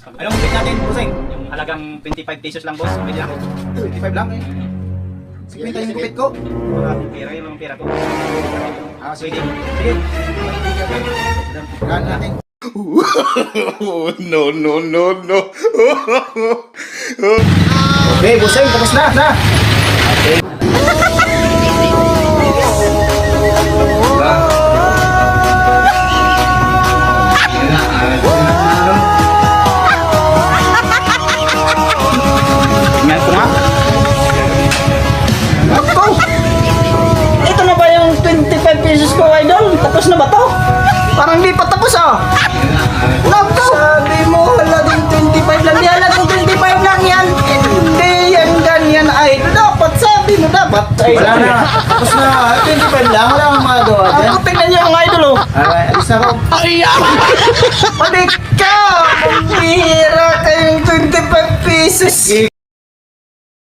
Anong bit natin, Buseng? Yung halagang 25 pesos lang, boss. Pwede lang. 25 lang eh. Sige, yung gupit ko. Mga pera, yung mga pera ko. Ah, Pwede. sige. Sige. Gaan natin. No, no, no, no. Okay, Buseng, tapos na. Okay. Tingnan ko nga. Ako! Ito na ba yung 25 pesos ko, idol? Tapos na ba to? Parang di pa tapos ah. Naku! Sabi mo, halagang 25 lang. Di halagang 25 lang yan. Hindi yan ganyan, idol. Dapat sabi mo, dapat. Wala na. Tapos na. 25 lang. Wala akong magagawa dyan. Ako, tingnan niyo ang idol oh. Alright, alis na ako. Balik ka!